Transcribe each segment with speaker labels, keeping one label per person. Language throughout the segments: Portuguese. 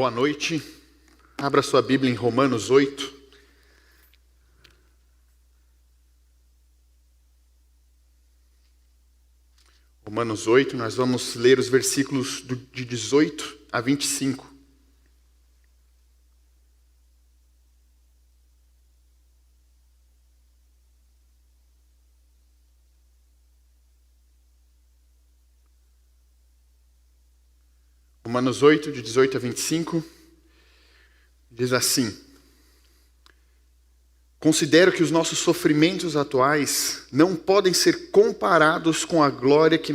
Speaker 1: Boa noite. Abra sua Bíblia em Romanos 8. Romanos 8, nós vamos ler os versículos de 18 a 25. Romanos 8, de 18 a 25, diz assim: Considero que os nossos sofrimentos atuais não podem ser comparados com a glória que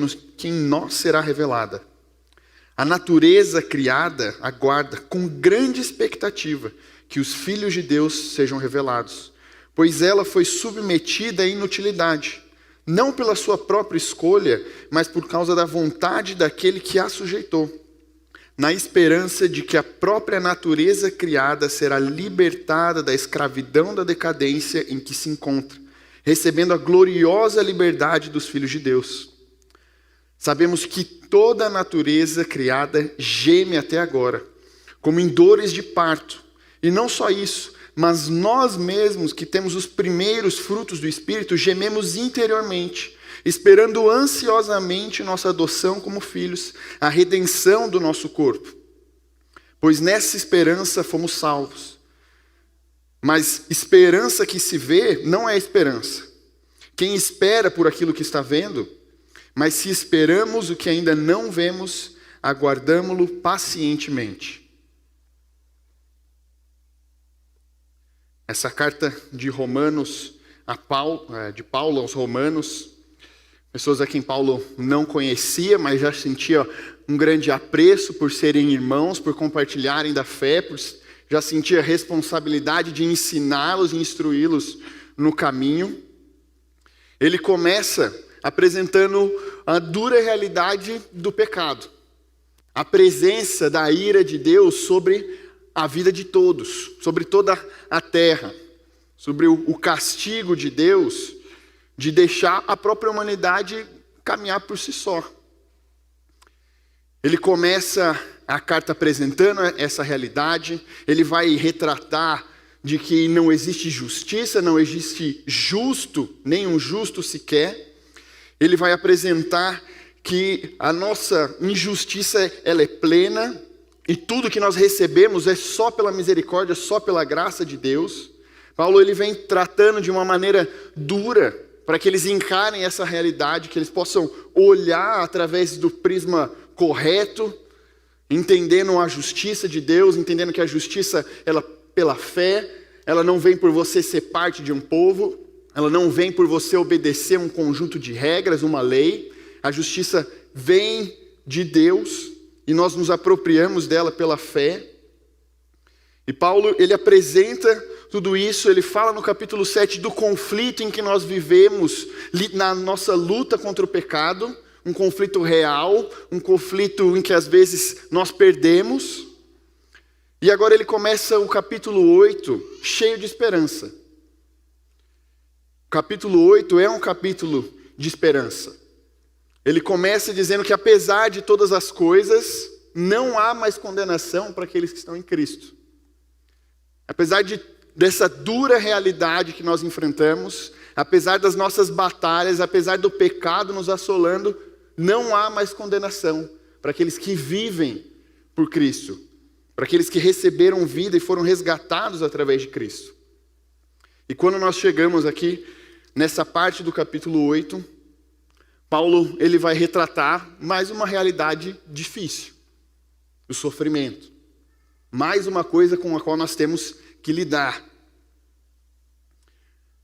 Speaker 1: em nós será revelada. A natureza criada aguarda com grande expectativa que os filhos de Deus sejam revelados, pois ela foi submetida à inutilidade, não pela sua própria escolha, mas por causa da vontade daquele que a sujeitou, na esperança de que a própria natureza criada será libertada da escravidão da decadência em que se encontra, recebendo a gloriosa liberdade dos filhos de Deus. Sabemos que toda a natureza criada geme até agora, como em dores de parto. E não só isso, mas nós mesmos que temos os primeiros frutos do Espírito, gememos interiormente, esperando ansiosamente nossa adoção como filhos, a redenção do nosso corpo. Pois nessa esperança fomos salvos. Mas esperança que se vê não é esperança. Quem espera por aquilo que está vendo, mas se esperamos o que ainda não vemos, aguardamo-lo pacientemente. Essa carta de Paulo aos Romanos, pessoas a quem Paulo não conhecia, mas já sentia um grande apreço por serem irmãos, por compartilharem da fé, já sentia a responsabilidade de ensiná-los e instruí-los no caminho. Ele começa apresentando a dura realidade do pecado, a presença da ira de Deus sobre a vida de todos, sobre toda a terra, sobre o castigo de Deus de deixar a própria humanidade caminhar por si só. Ele começa a carta apresentando essa realidade, ele vai retratar de que não existe justiça, não existe justo, nenhum justo sequer. Ele vai apresentar que a nossa injustiça ela é plena e tudo que nós recebemos é só pela misericórdia, só pela graça de Deus. Paulo ele vem tratando de uma maneira dura para que eles encarem essa realidade, que eles possam olhar através do prisma correto, entendendo a justiça de Deus, entendendo que a justiça, ela pela fé, ela não vem por você ser parte de um povo, ela não vem por você obedecer um conjunto de regras, uma lei. A justiça vem de Deus e nós nos apropriamos dela pela fé. E Paulo, ele apresenta tudo isso, ele fala no capítulo 7 do conflito em que nós vivemos na nossa luta contra o pecado, um conflito real, um conflito em que às vezes nós perdemos. E agora ele começa o capítulo 8 cheio de esperança. O capítulo 8 é um capítulo de esperança. Ele começa dizendo que apesar de todas as coisas, não há mais condenação para aqueles que estão em Cristo. Apesar dessa dura realidade que nós enfrentamos, apesar das nossas batalhas, apesar do pecado nos assolando, não há mais condenação para aqueles que vivem por Cristo, para aqueles que receberam vida e foram resgatados através de Cristo. E quando nós chegamos aqui, nessa parte do capítulo 8, Paulo ele vai retratar mais uma realidade difícil, o sofrimento. Mais uma coisa com a qual nós temos que lidar.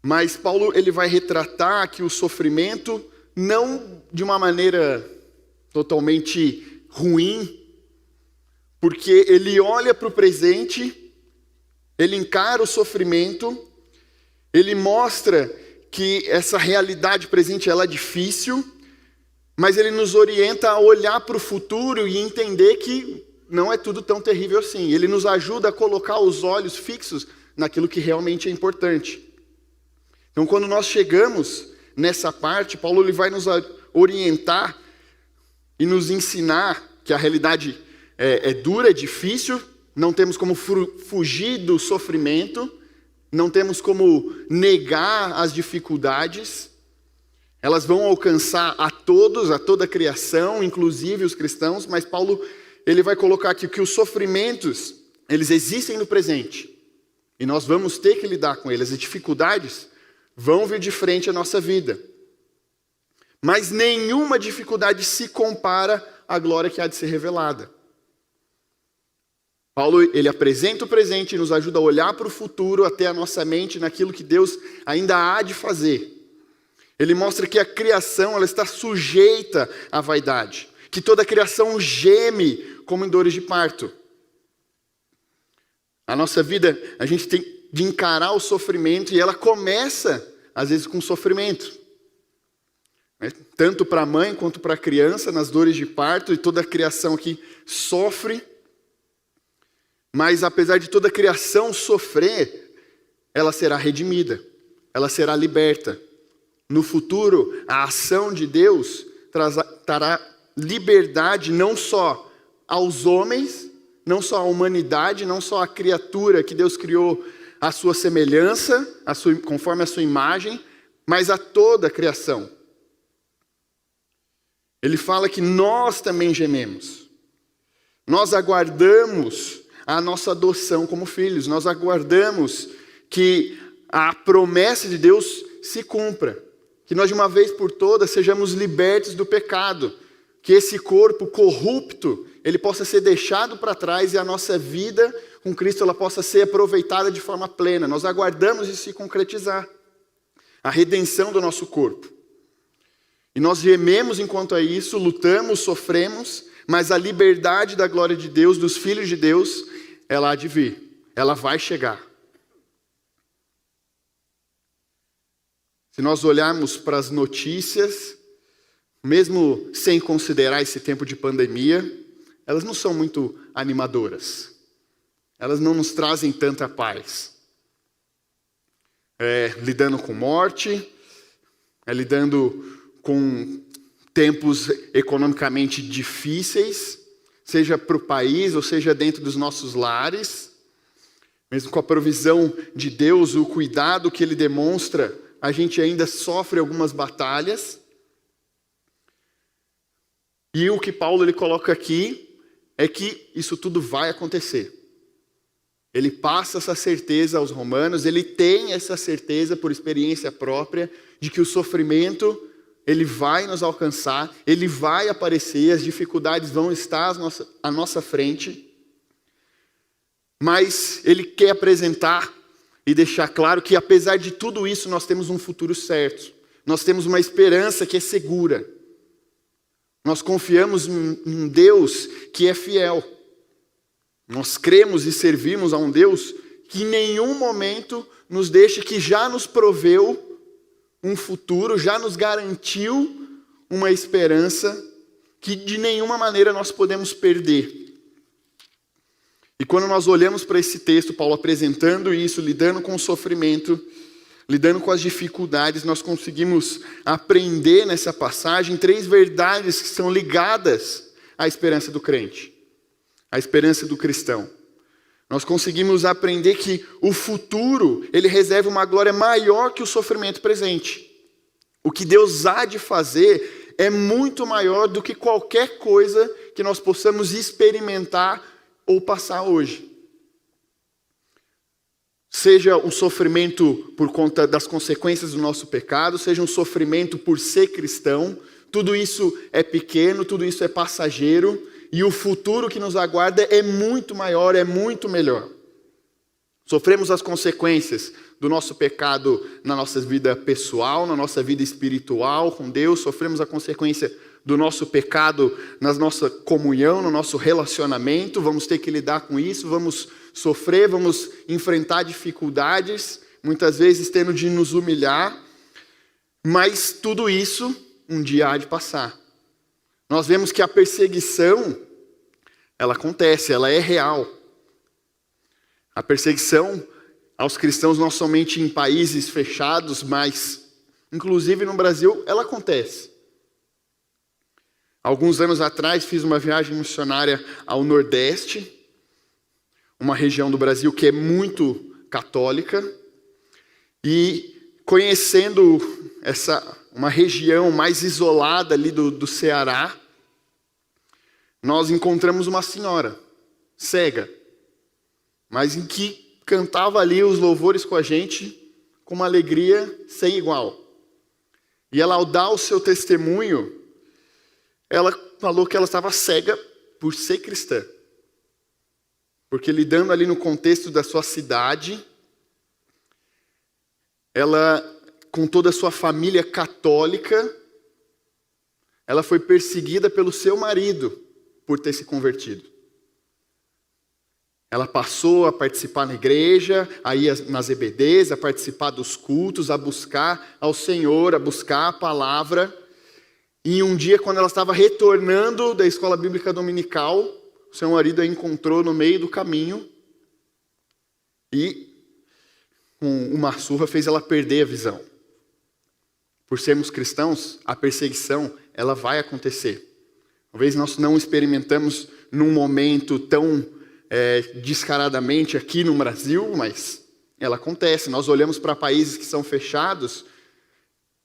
Speaker 1: Mas Paulo ele vai retratar que o sofrimento não de uma maneira totalmente ruim, porque ele olha para o presente, ele encara o sofrimento, ele mostra que essa realidade presente ela é difícil, mas ele nos orienta a olhar para o futuro e entender que não é tudo tão terrível assim. Ele nos ajuda a colocar os olhos fixos naquilo que realmente é importante. Então, quando nós chegamos nessa parte, Paulo ele vai nos orientar e nos ensinar que a realidade é dura, é difícil, não temos como fugir do sofrimento, não temos como negar as dificuldades. Elas vão alcançar a todos, a toda a criação, inclusive os cristãos, mas Paulo ele vai colocar aqui que os sofrimentos, eles existem no presente. E nós vamos ter que lidar com eles. As dificuldades vão vir de frente à nossa vida. Mas nenhuma dificuldade se compara à glória que há de ser revelada. Paulo, ele apresenta o presente e nos ajuda a olhar para o futuro, até a nossa mente, naquilo que Deus ainda há de fazer. Ele mostra que a criação ela está sujeita à vaidade, que toda a criação geme como em dores de parto. A nossa vida, a gente tem de encarar o sofrimento e ela começa, às vezes, com sofrimento. Tanto para a mãe quanto para a criança, nas dores de parto, e toda a criação aqui sofre. Mas apesar de toda a criação sofrer, ela será redimida, ela será liberta. No futuro, a ação de Deus trará liberdade não só aos homens, não só à humanidade, não só à criatura que Deus criou à sua semelhança, conforme a sua imagem, mas a toda a criação. Ele fala que nós também gememos. Nós aguardamos a nossa adoção como filhos. Nós aguardamos que a promessa de Deus se cumpra. Que nós de uma vez por todas sejamos libertos do pecado. Que esse corpo corrupto, ele possa ser deixado para trás e a nossa vida com Cristo ela possa ser aproveitada de forma plena. Nós aguardamos isso se concretizar. A redenção do nosso corpo. E nós gememos enquanto a isso, lutamos, sofremos, mas a liberdade da glória de Deus, dos filhos de Deus, ela há de vir. Ela vai chegar. Se nós olharmos para as notícias, mesmo sem considerar esse tempo de pandemia, elas não são muito animadoras. Elas não nos trazem tanta paz. Lidando com morte, lidando com tempos economicamente difíceis, seja para o país ou seja dentro dos nossos lares, mesmo com a provisão de Deus, o cuidado que Ele demonstra, a gente ainda sofre algumas batalhas. E o que Paulo ele coloca aqui é que isso tudo vai acontecer. Ele passa essa certeza aos romanos, ele tem essa certeza por experiência própria de que o sofrimento ele vai nos alcançar, ele vai aparecer, as dificuldades vão estar à nossa frente. Mas ele quer apresentar e deixar claro que apesar de tudo isso nós temos um futuro certo. Nós temos uma esperança que é segura. Nós confiamos em um Deus que é fiel. Nós cremos e servimos a um Deus que em nenhum momento nos deixa, que já nos proveu um futuro, já nos garantiu uma esperança que de nenhuma maneira nós podemos perder. E quando nós olhamos para esse texto, Paulo apresentando isso, lidando com o sofrimento, lidando com as dificuldades, nós conseguimos aprender nessa passagem 3 verdades que são ligadas à esperança do crente, à esperança do cristão. Nós conseguimos aprender que o futuro, ele reserva uma glória maior que o sofrimento presente. O que Deus há de fazer é muito maior do que qualquer coisa que nós possamos experimentar ou passar hoje. Seja um sofrimento por conta das consequências do nosso pecado, seja um sofrimento por ser cristão, tudo isso é pequeno, tudo isso é passageiro, e o futuro que nos aguarda é muito maior, é muito melhor. Sofremos as consequências do nosso pecado na nossa vida pessoal, na nossa vida espiritual com Deus, sofremos a consequência do nosso pecado na nossa comunhão, no nosso relacionamento, vamos ter que lidar com isso, vamos sofrer, vamos enfrentar dificuldades, muitas vezes tendo de nos humilhar, mas tudo isso um dia há de passar. Nós vemos que a perseguição, ela acontece, ela é real. A perseguição aos cristãos não somente em países fechados, mas inclusive no Brasil, ela acontece. Alguns anos atrás fiz uma viagem missionária ao Nordeste, uma região do Brasil que é muito católica, e conhecendo uma região mais isolada ali do Ceará, nós encontramos uma senhora cega, mas em que cantava ali os louvores com a gente com uma alegria sem igual. E ela, ao dar o seu testemunho, ela falou que ela estava cega por ser cristã. Porque lidando ali no contexto da sua cidade, ela, com toda a sua família católica, ela foi perseguida pelo seu marido por ter se convertido. Ela passou a participar na igreja, a ir nas EBDs, a participar dos cultos, a buscar ao Senhor, a buscar a palavra. E um dia, quando ela estava retornando da escola bíblica dominical, o seu marido a encontrou no meio do caminho e, com uma surra, fez ela perder a visão. Por sermos cristãos, a perseguição ela vai acontecer. Talvez nós não experimentamos num momento tão descaradamente aqui no Brasil, mas ela acontece. Nós olhamos para países que são fechados,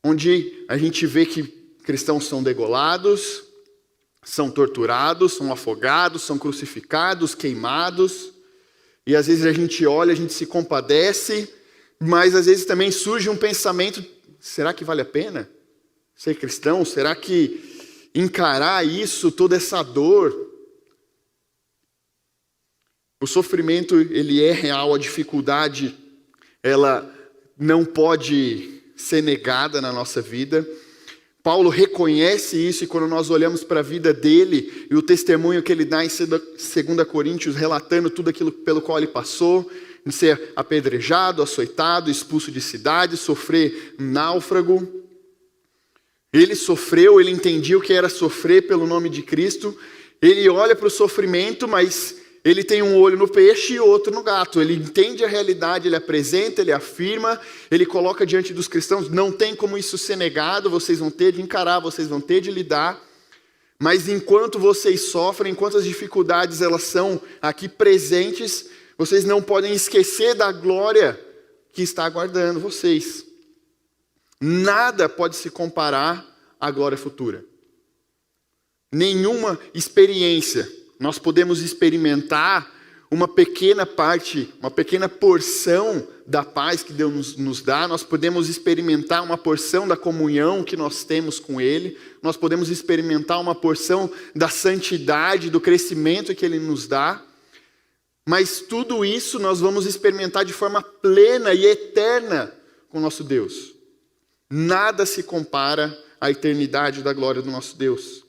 Speaker 1: onde a gente vê que cristãos são degolados, são torturados, são afogados, são crucificados, queimados. E às vezes a gente olha, a gente se compadece, mas às vezes também surge um pensamento: será que vale a pena ser cristão? Será que encarar isso, toda essa dor? O sofrimento, ele é real, a dificuldade, ela não pode ser negada na nossa vida. Paulo reconhece isso, e quando nós olhamos para a vida dele e o testemunho que ele dá em 2 Coríntios, relatando tudo aquilo pelo qual ele passou, de ser apedrejado, açoitado, expulso de cidade, sofrer um náufrago. Ele sofreu, ele entendia o que era sofrer pelo nome de Cristo. Ele olha para o sofrimento, mas ele tem um olho no peixe e outro no gato. Ele entende a realidade, ele apresenta, ele afirma, ele coloca diante dos cristãos: não tem como isso ser negado, vocês vão ter de encarar, vocês vão ter de lidar. Mas enquanto vocês sofrem, enquanto as dificuldades elas são aqui presentes, vocês não podem esquecer da glória que está aguardando vocês. Nada pode se comparar à glória futura. Nenhuma experiência. Nós podemos experimentar uma pequena parte, uma pequena porção da paz que Deus nos dá. Nós podemos experimentar uma porção da comunhão que nós temos com Ele. Nós podemos experimentar uma porção da santidade, do crescimento que Ele nos dá. Mas tudo isso nós vamos experimentar de forma plena e eterna com o nosso Deus. Nada se compara à eternidade da glória do nosso Deus.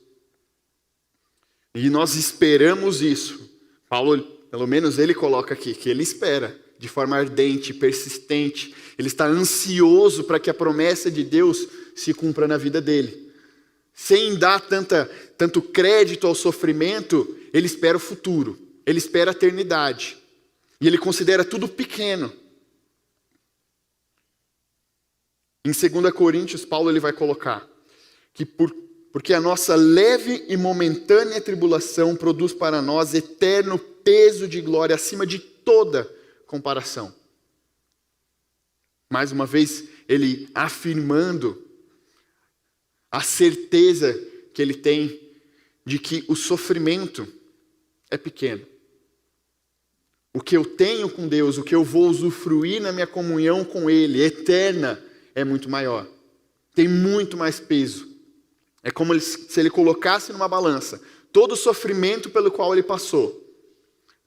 Speaker 1: E nós esperamos isso. Paulo, pelo menos ele coloca aqui, que ele espera de forma ardente, persistente. Ele está ansioso para que a promessa de Deus se cumpra na vida dele. Sem dar tanto crédito ao sofrimento, ele espera o futuro. Ele espera a eternidade. E ele considera tudo pequeno. Em 2 Coríntios, Paulo ele vai colocar que porque a nossa leve e momentânea tribulação produz para nós eterno peso de glória acima de toda comparação. Mais uma vez, ele afirmando a certeza que ele tem de que o sofrimento é pequeno. O que eu tenho com Deus, o que eu vou usufruir na minha comunhão com Ele, eterna, é muito maior. Tem muito mais peso. É como se ele colocasse numa balança todo o sofrimento pelo qual ele passou,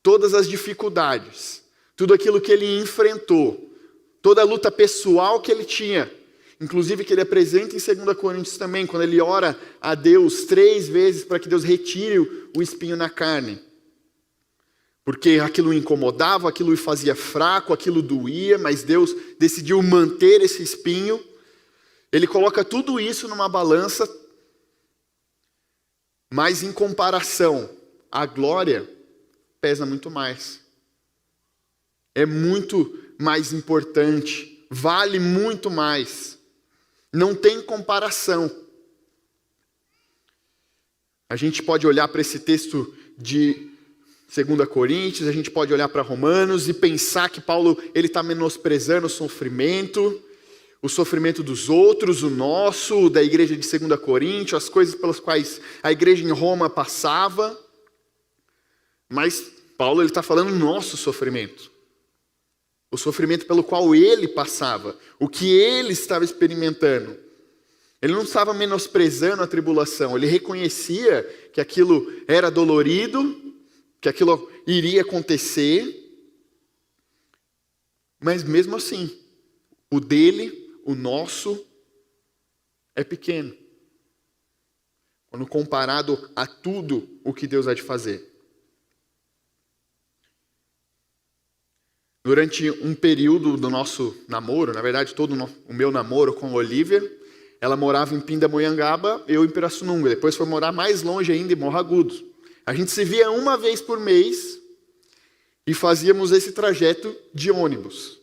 Speaker 1: todas as dificuldades, tudo aquilo que ele enfrentou, toda a luta pessoal que ele tinha, inclusive que ele apresenta em 2 Coríntios também, quando ele ora a Deus 3 vezes para que Deus retire o espinho na carne. Porque aquilo o incomodava, aquilo o fazia fraco, aquilo doía, mas Deus decidiu manter esse espinho. Ele coloca tudo isso numa balança, mas em comparação, a glória pesa muito mais. É muito mais importante, vale muito mais. Não tem comparação. A gente pode olhar para esse texto de 2 Coríntios, a gente pode olhar para Romanos e pensar que Paulo ele está menosprezando o sofrimento dos outros, o nosso, da igreja de 2 Coríntios, as coisas pelas quais a igreja em Roma passava. Mas Paulo ele está falando do nosso sofrimento. O sofrimento pelo qual ele passava, o que ele estava experimentando. Ele não estava menosprezando a tribulação, ele reconhecia que aquilo era dolorido, que aquilo iria acontecer, mas mesmo assim, o dele, o nosso, é pequeno, quando comparado a tudo o que Deus há de fazer. Durante um período do nosso namoro, na verdade todo o meu namoro com a Olivia, ela morava em Pindamonhangaba, eu em Pirassununga, depois foi morar mais longe ainda, em Morro Agudo. A gente se via uma vez por mês e fazíamos esse trajeto de ônibus.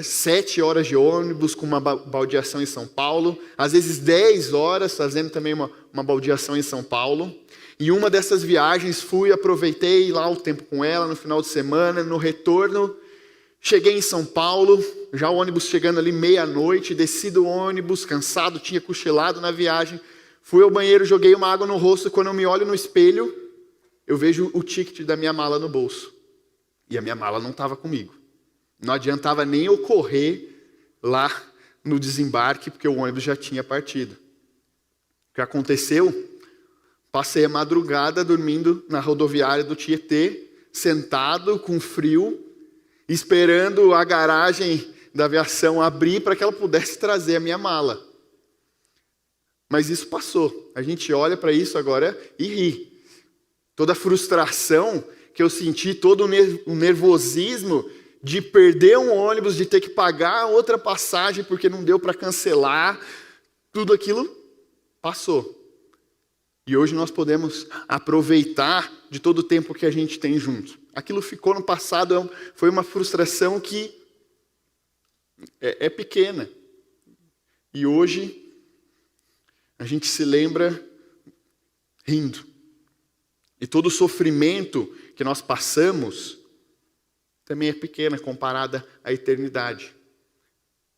Speaker 1: 7 horas de ônibus com uma baldeação em São Paulo, às vezes 10 horas fazendo também uma baldeação em São Paulo. E uma dessas viagens aproveitei lá o tempo com ela no final de semana, no retorno, cheguei em São Paulo, já o ônibus chegando ali meia-noite, desci do ônibus, cansado, tinha cochilado na viagem, fui ao banheiro, joguei uma água no rosto, quando eu me olho no espelho, eu vejo o ticket da minha mala no bolso. E a minha mala não estava comigo. Não adiantava nem eu correr lá no desembarque, porque o ônibus já tinha partido. O que aconteceu? Passei a madrugada dormindo na rodoviária do Tietê, sentado com frio, esperando a garagem da aviação abrir para que ela pudesse trazer a minha mala. Mas isso passou. A gente olha para isso agora e ri. Toda a frustração que eu senti, todo o nervosismo de perder um ônibus, de ter que pagar outra passagem porque não deu para cancelar, tudo aquilo passou. E hoje nós podemos aproveitar de todo o tempo que a gente tem junto. Aquilo ficou no passado, foi uma frustração que é pequena. E hoje a gente se lembra rindo. E todo o sofrimento que nós passamos também é pequena comparada à eternidade.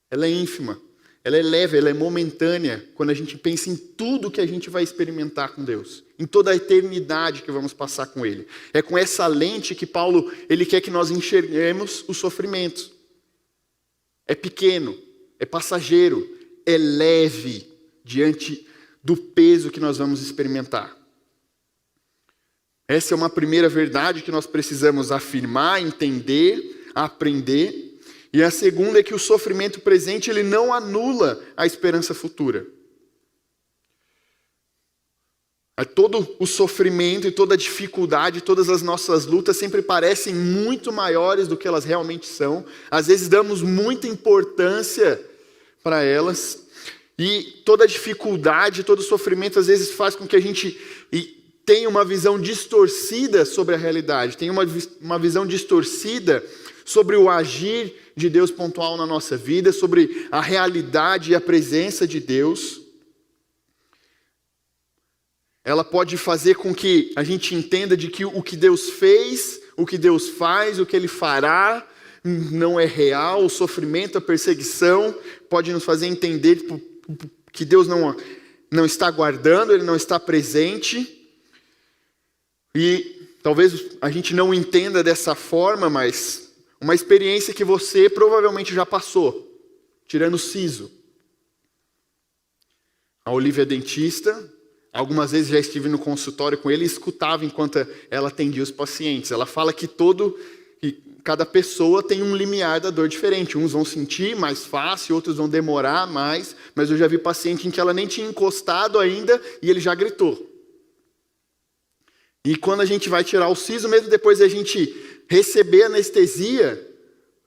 Speaker 1: Ela é ínfima, ela é leve, ela é momentânea quando a gente pensa em tudo que a gente vai experimentar com Deus, em toda a eternidade que vamos passar com Ele. É com essa lente que Paulo ele quer que nós enxerguemos os sofrimentos. É pequeno, é passageiro, é leve diante do peso que nós vamos experimentar. Essa é uma primeira verdade que nós precisamos afirmar, entender, aprender. E a segunda é que o sofrimento presente ele não anula a esperança futura. Todo o sofrimento e toda a dificuldade, todas as nossas lutas sempre parecem muito maiores do que elas realmente são. Às vezes damos muita importância para elas. E toda a dificuldade, todo o sofrimento às vezes faz com que a gente tenha uma visão distorcida sobre a realidade. Tenha uma visão distorcida sobre o agir de Deus pontual na nossa vida, sobre a realidade e a presença de Deus. Ela pode fazer com que a gente entenda de que o que Deus fez, o que Deus faz, o que Ele fará, não é real. O sofrimento, a perseguição, pode nos fazer entender que Deus não está guardando, Ele não está presente. E talvez a gente não entenda dessa forma, mas uma experiência que você provavelmente já passou, tirando o siso. A Olivia é dentista, algumas vezes já estive no consultório com ele e escutava enquanto ela atendia os pacientes. Ela fala que cada pessoa tem um limiar da dor diferente. Uns vão sentir mais fácil, outros vão demorar mais, mas eu já vi paciente em que ela nem tinha encostado ainda e ele já gritou. E quando a gente vai tirar o siso, mesmo depois da gente receber anestesia,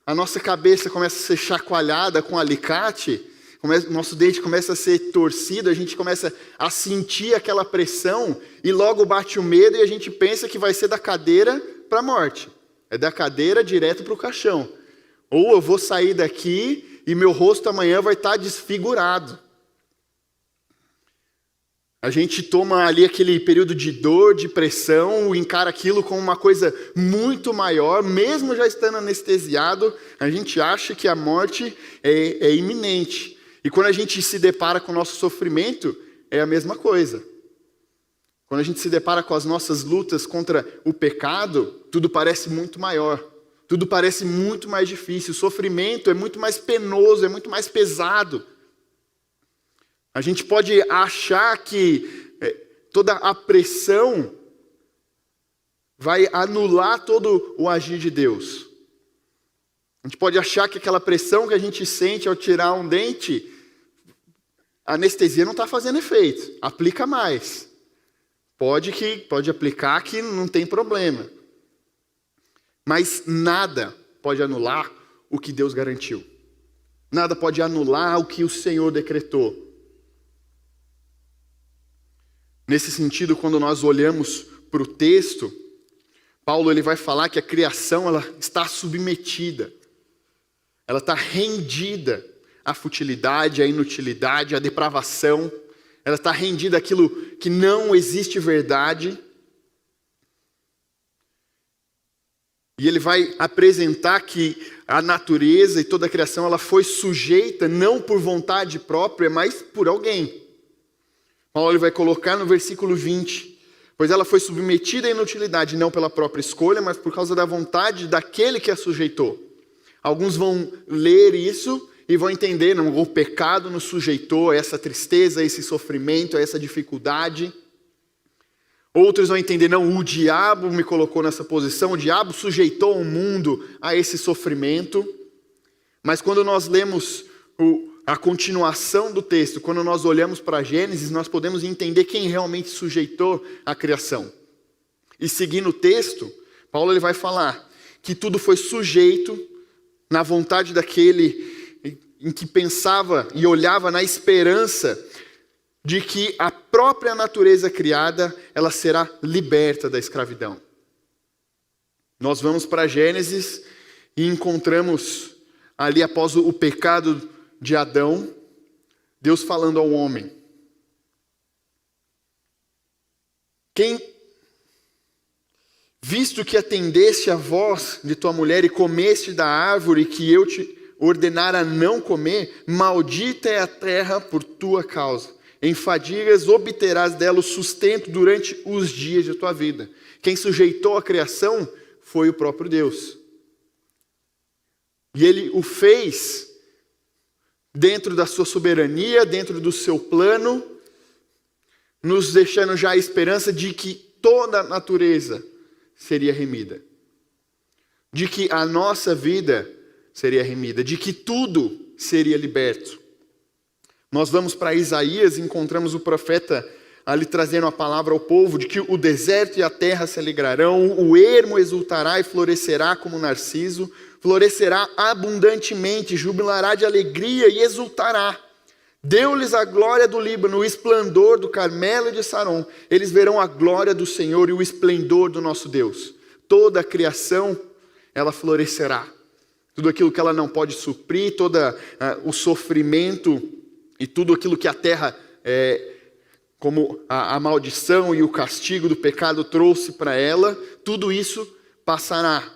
Speaker 1: a nossa cabeça começa a ser chacoalhada com alicate, nosso dente começa a ser torcido, a gente começa a sentir aquela pressão e logo bate o medo e a gente pensa que vai ser da cadeira para a morte. É da cadeira direto para o caixão. Ou eu vou sair daqui e meu rosto amanhã vai estar desfigurado. A gente toma ali aquele período de dor, de pressão, encara aquilo como uma coisa muito maior, mesmo já estando anestesiado, a gente acha que a morte é iminente. E quando a gente se depara com o nosso sofrimento, é a mesma coisa. Quando a gente se depara com as nossas lutas contra o pecado, tudo parece muito maior, tudo parece muito mais difícil, o sofrimento é muito mais penoso, é muito mais pesado. A gente pode achar que toda a pressão vai anular todo o agir de Deus. A gente pode achar que aquela pressão que a gente sente ao tirar um dente, a anestesia não está fazendo efeito, aplica mais. Pode aplicar que não tem problema. Mas nada pode anular o que Deus garantiu. Nada pode anular o que o Senhor decretou. Nesse sentido, quando nós olhamos para o texto, Paulo ele vai falar que a criação ela está submetida, ela está rendida à futilidade, à inutilidade, à depravação, ela está rendida àquilo que não existe verdade. E ele vai apresentar que a natureza e toda a criação ela foi sujeita não por vontade própria, mas por alguém. Paulo ele vai colocar no versículo 20, pois ela foi submetida à inutilidade, não pela própria escolha, mas por causa da vontade daquele que a sujeitou. Alguns vão ler isso e vão entender, não, o pecado nos sujeitou a essa tristeza, a esse sofrimento, a essa dificuldade. Outros vão entender, não, o diabo me colocou nessa posição, o diabo sujeitou o mundo a esse sofrimento. Mas quando nós lemos a continuação do texto, quando nós olhamos para Gênesis, nós podemos entender quem realmente sujeitou a criação. E seguindo o texto, Paulo ele vai falar que tudo foi sujeito na vontade daquele em que pensava e olhava na esperança de que a própria natureza criada, ela será liberta da escravidão. Nós vamos para Gênesis e encontramos ali após o pecado de Adão, Deus falando ao homem. Visto que atendeste à voz de tua mulher e comeste da árvore que eu te ordenara não comer, maldita é a terra por tua causa. Em fadigas obterás dela o sustento durante os dias de tua vida. Quem sujeitou a criação foi o próprio Deus. E ele o fez dentro da sua soberania, dentro do seu plano, nos deixando já a esperança de que toda a natureza seria remida. De que a nossa vida seria remida, de que tudo seria liberto. Nós vamos para Isaías e encontramos o profeta ali trazendo a palavra ao povo, de que o deserto e a terra se alegrarão, o ermo exultará e florescerá como o narciso, florescerá abundantemente, jubilará de alegria e exultará. Deu-lhes a glória do Líbano, o esplendor do Carmelo e de Saron. Eles verão a glória do Senhor e o esplendor do nosso Deus. Toda a criação, ela florescerá. Tudo aquilo que ela não pode suprir, todo o sofrimento e tudo aquilo que a terra, como a maldição e o castigo do pecado trouxe para ela, tudo isso passará.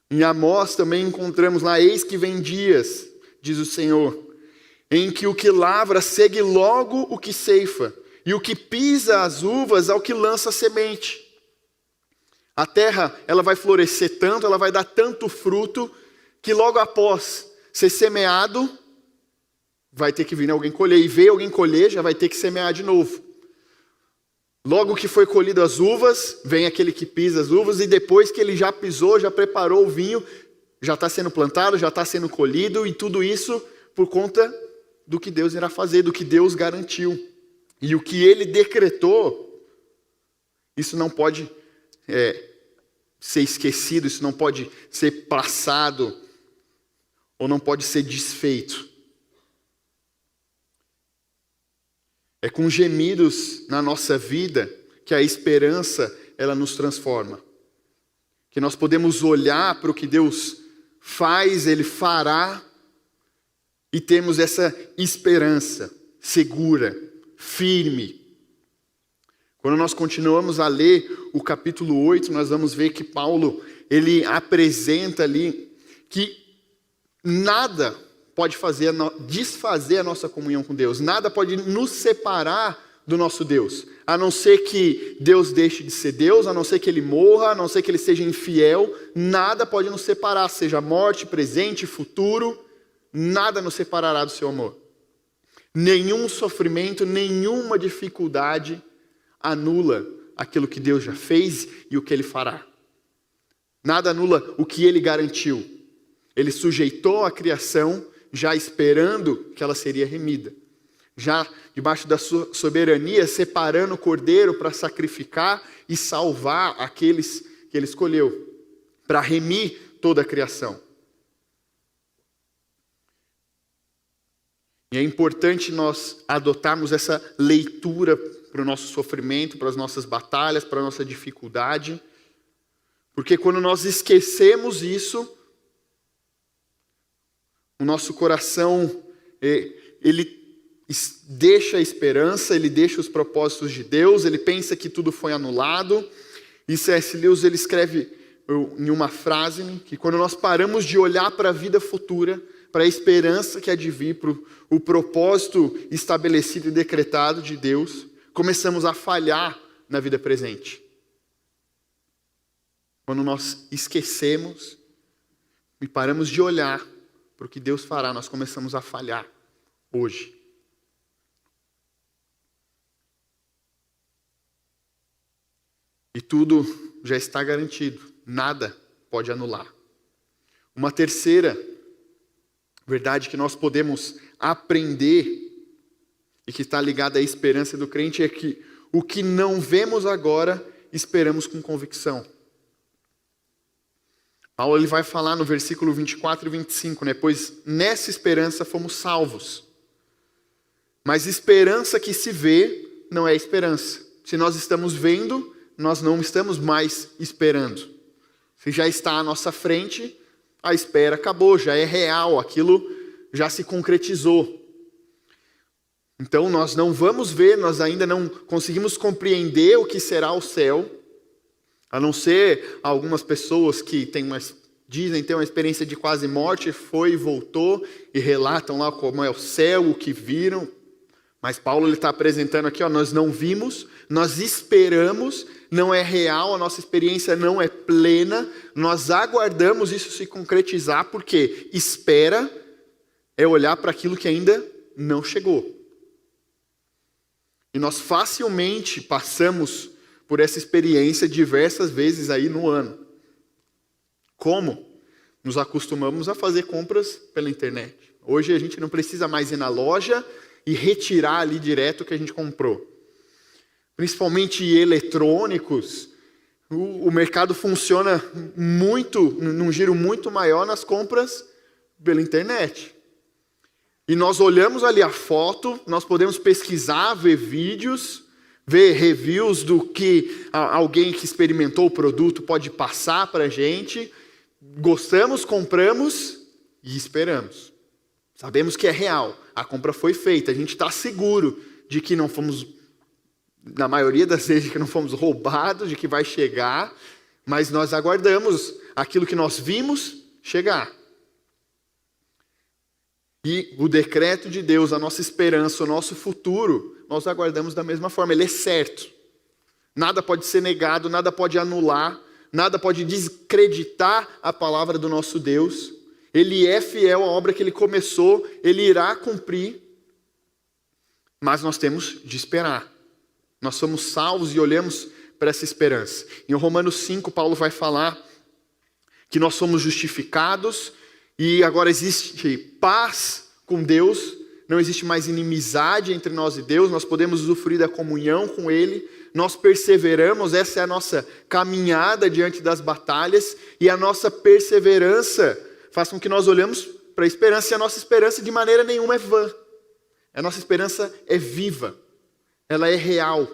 Speaker 1: Em Amós também encontramos lá, eis que vem dias, diz o Senhor, em que o que lavra segue logo o que ceifa, e o que pisa as uvas ao que lança a semente. A terra, ela vai florescer tanto, ela vai dar tanto fruto, que logo após ser semeado, vai ter que vir alguém colher. E ver alguém colher, já vai ter que semear de novo. Logo que foi colhido as uvas, vem aquele que pisa as uvas, e depois que ele já pisou, já preparou o vinho, já está sendo plantado, já está sendo colhido, e tudo isso por conta do que Deus irá fazer, do que Deus garantiu. E o que ele decretou, isso não pode ser esquecido, isso não pode ser passado, ou não pode ser desfeito. É com gemidos na nossa vida que a esperança ela nos transforma. Que nós podemos olhar para o que Deus faz, Ele fará, e temos essa esperança segura, firme, Quando nós continuamos a ler o capítulo 8, nós vamos ver que Paulo, ele apresenta ali que nada pode desfazer a nossa comunhão com Deus. Nada pode nos separar do nosso Deus. A não ser que Deus deixe de ser Deus, a não ser que Ele morra, a não ser que Ele seja infiel. Nada pode nos separar, seja morte, presente, futuro. Nada nos separará do seu amor. Nenhum sofrimento, nenhuma dificuldade anula aquilo que Deus já fez e o que Ele fará. Nada anula o que Ele garantiu. Ele sujeitou a criação, já esperando que ela seria remida. Já debaixo da sua soberania, separando o cordeiro para sacrificar e salvar aqueles que Ele escolheu, para remir toda a criação. E é importante nós adotarmos essa leitura para o nosso sofrimento, para as nossas batalhas, para a nossa dificuldade, porque quando nós esquecemos isso, o nosso coração, ele deixa a esperança, ele deixa os propósitos de Deus, ele pensa que tudo foi anulado. E C.S. Lewis, ele escreve em uma frase que quando nós paramos de olhar para a vida futura, para a esperança que há de vir, para o propósito estabelecido e decretado de Deus, começamos a falhar na vida presente. Quando nós esquecemos e paramos de olhar para o que Deus fará, nós começamos a falhar hoje. E tudo já está garantido, nada pode anular. Uma terceira verdade que nós podemos aprender e que está ligada à esperança do crente é que o que não vemos agora, esperamos com convicção. Paulo ele vai falar no versículo 24 e 25, né? Pois nessa esperança fomos salvos. Mas esperança que se vê não é esperança. Se nós estamos vendo, nós não estamos mais esperando. Se já está à nossa frente, a espera acabou, já é real, aquilo já se concretizou. Então nós não vamos ver, nós ainda não conseguimos compreender o que será o céu, a não ser algumas pessoas que dizem ter uma experiência de quase morte, foi e voltou, e relatam lá como é o céu, o que viram. Mas Paulo está apresentando aqui, nós não vimos, nós esperamos, não é real, a nossa experiência não é plena, nós aguardamos isso se concretizar, porque espera é olhar para aquilo que ainda não chegou. E nós facilmente passamos por essa experiência diversas vezes aí no ano. Como? Nos acostumamos a fazer compras pela internet. Hoje a gente não precisa mais ir na loja e retirar ali direto o que a gente comprou. Principalmente eletrônicos, o mercado funciona num giro muito maior nas compras pela internet. E nós olhamos ali a foto, nós podemos pesquisar, ver vídeos, ver reviews do que alguém que experimentou o produto pode passar para a gente. Gostamos, compramos e esperamos. Sabemos que é real, a compra foi feita, a gente está seguro de que não fomos, na maioria das vezes, que não fomos roubados, de que vai chegar, mas nós aguardamos aquilo que nós vimos chegar. E o decreto de Deus, a nossa esperança, o nosso futuro, nós aguardamos da mesma forma, ele é certo. Nada pode ser negado, nada pode anular, nada pode descreditar a palavra do nosso Deus. Ele é fiel à obra que ele começou, ele irá cumprir, mas nós temos de esperar. Nós somos salvos e olhamos para essa esperança. Em Romanos 5, Paulo vai falar que nós somos justificados e agora existe paz com Deus, não existe mais inimizade entre nós e Deus, nós podemos usufruir da comunhão com Ele, nós perseveramos, essa é a nossa caminhada diante das batalhas, e a nossa perseverança faz com que nós olhemos para a esperança, e a nossa esperança de maneira nenhuma é vã. A nossa esperança é viva, ela é real.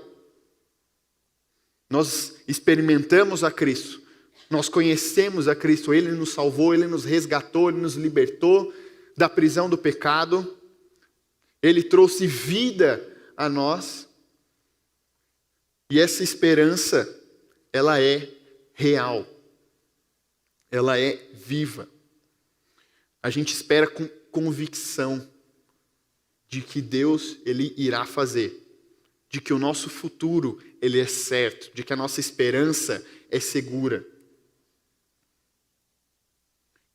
Speaker 1: Nós experimentamos a Cristo, nós conhecemos a Cristo, Ele nos salvou, Ele nos resgatou, Ele nos libertou da prisão do pecado, Ele trouxe vida a nós. E essa esperança, ela é real. Ela é viva. A gente espera com convicção de que Deus, Ele irá fazer. De que o nosso futuro, ele é certo. De que a nossa esperança é segura.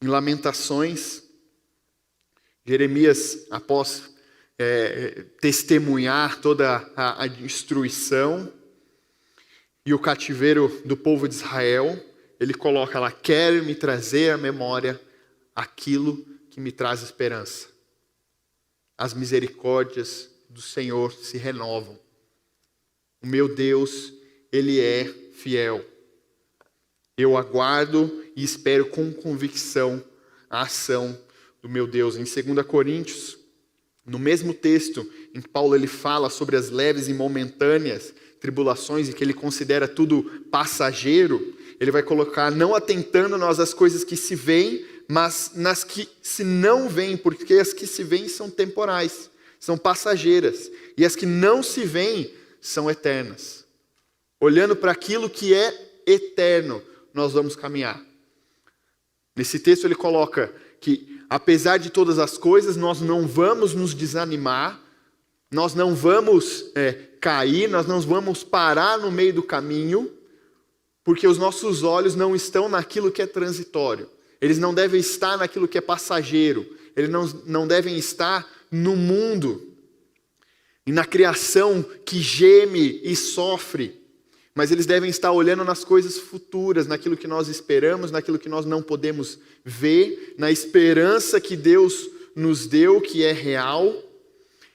Speaker 1: Em Lamentações, Jeremias, após testemunhar toda a destruição e o cativeiro do povo de Israel, ele coloca lá: quer me trazer à memória aquilo que me traz esperança. As misericórdias do Senhor se renovam. O meu Deus, Ele é fiel. Eu aguardo e espero com convicção a ação do meu Deus. Em 2 Coríntios, no mesmo texto em que Paulo ele fala sobre as leves e momentâneas tribulações e que ele considera tudo passageiro, ele vai colocar: não atentando nós às coisas que se veem, mas nas que se não veem, porque as que se veem são temporais, são passageiras, e as que não se veem são eternas. Olhando para aquilo que é eterno, nós vamos caminhar. Nesse texto ele coloca que, apesar de todas as coisas, nós não vamos nos desanimar, nós não vamos cair, nós não vamos parar no meio do caminho, porque os nossos olhos não estão naquilo que é transitório. Eles não devem estar naquilo que é passageiro. Eles não devem estar no mundo e na criação que geme e sofre. Mas eles devem estar olhando nas coisas futuras, naquilo que nós esperamos, naquilo que nós não podemos ver, na esperança que Deus nos deu, que é real.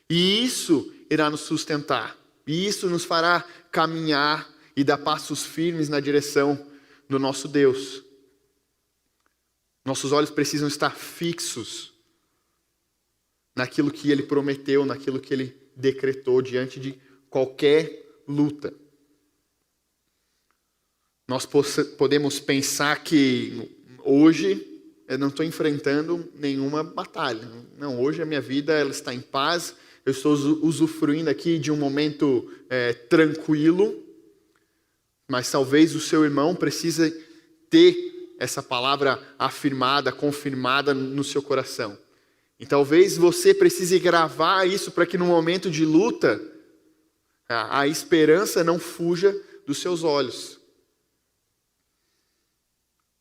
Speaker 1: E isso irá nos sustentar. E isso nos fará caminhar e dar passos firmes na direção do nosso Deus. Nossos olhos precisam estar fixos naquilo que Ele prometeu, naquilo que Ele decretou diante de qualquer luta. Nós podemos pensar que hoje eu não estou enfrentando nenhuma batalha. Não, hoje a minha vida ela está em paz, eu estou usufruindo aqui de um momento tranquilo, mas talvez o seu irmão precise ter essa palavra afirmada, confirmada no seu coração. E talvez você precise gravar isso para que no momento de luta, a esperança não fuja dos seus olhos.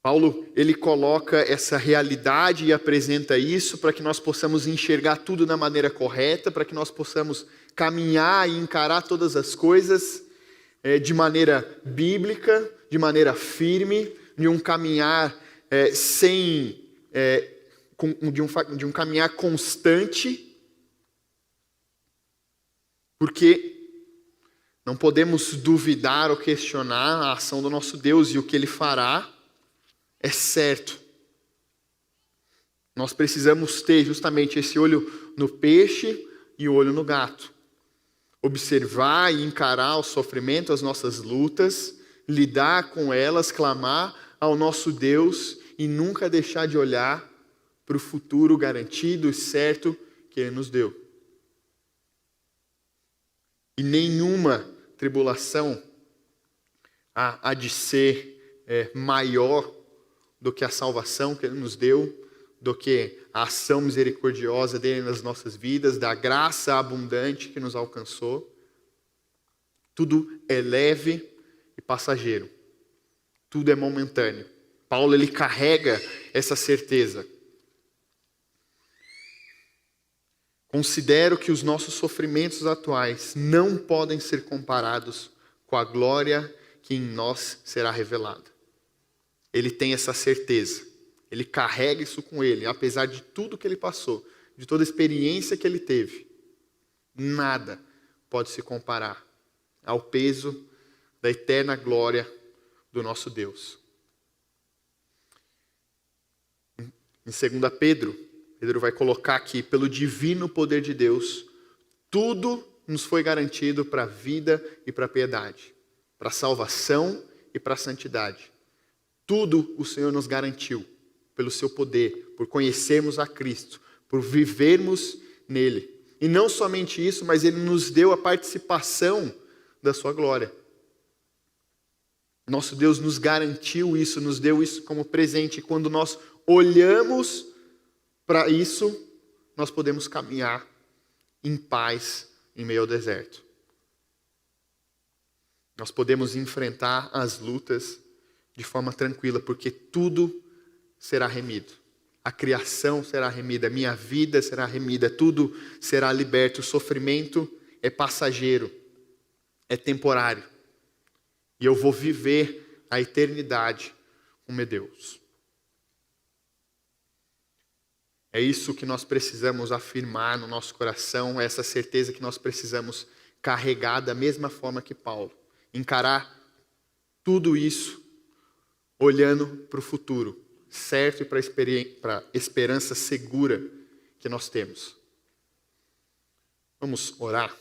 Speaker 1: Paulo, ele coloca essa realidade e apresenta isso para que nós possamos enxergar tudo da maneira correta, para que nós possamos caminhar e encarar todas as coisas de maneira bíblica, de maneira firme, de um caminhar de um caminhar constante, porque não podemos duvidar ou questionar a ação do nosso Deus e o que Ele fará é certo. Nós precisamos ter justamente esse olho no peixe e o olho no gato. Observar e encarar o sofrimento, as nossas lutas, lidar com elas, clamar ao nosso Deus e nunca deixar de olhar para o futuro garantido e certo que Ele nos deu. E nenhuma tribulação há de ser maior do que a salvação que Ele nos deu, do que a ação misericordiosa dEle nas nossas vidas, da graça abundante que nos alcançou. Tudo é leve e passageiro. Tudo é momentâneo. Paulo, ele carrega essa certeza. Considero que os nossos sofrimentos atuais não podem ser comparados com a glória que em nós será revelada. Ele tem essa certeza. Ele carrega isso com ele, apesar de tudo que ele passou, de toda a experiência que ele teve. Nada pode se comparar ao peso da eterna glória do nosso Deus. Em 2 Pedro vai colocar aqui: pelo divino poder de Deus, tudo nos foi garantido para a vida e para a piedade, para a salvação e para a santidade. Tudo o Senhor nos garantiu pelo seu poder, por conhecermos a Cristo, por vivermos nele. E não somente isso, mas Ele nos deu a participação da sua glória. Nosso Deus nos garantiu isso, nos deu isso como presente. E quando nós olhamos para isso, nós podemos caminhar em paz em meio ao deserto. Nós podemos enfrentar as lutas de forma tranquila, porque tudo será remido. A criação será remida, a minha vida será remida, tudo será liberto. O sofrimento é passageiro, é temporário. E eu vou viver a eternidade com meu Deus. É isso que nós precisamos afirmar no nosso coração, essa certeza que nós precisamos carregar da mesma forma que Paulo. Encarar tudo isso olhando para o futuro, certo, e para a esperança segura que nós temos. Vamos orar?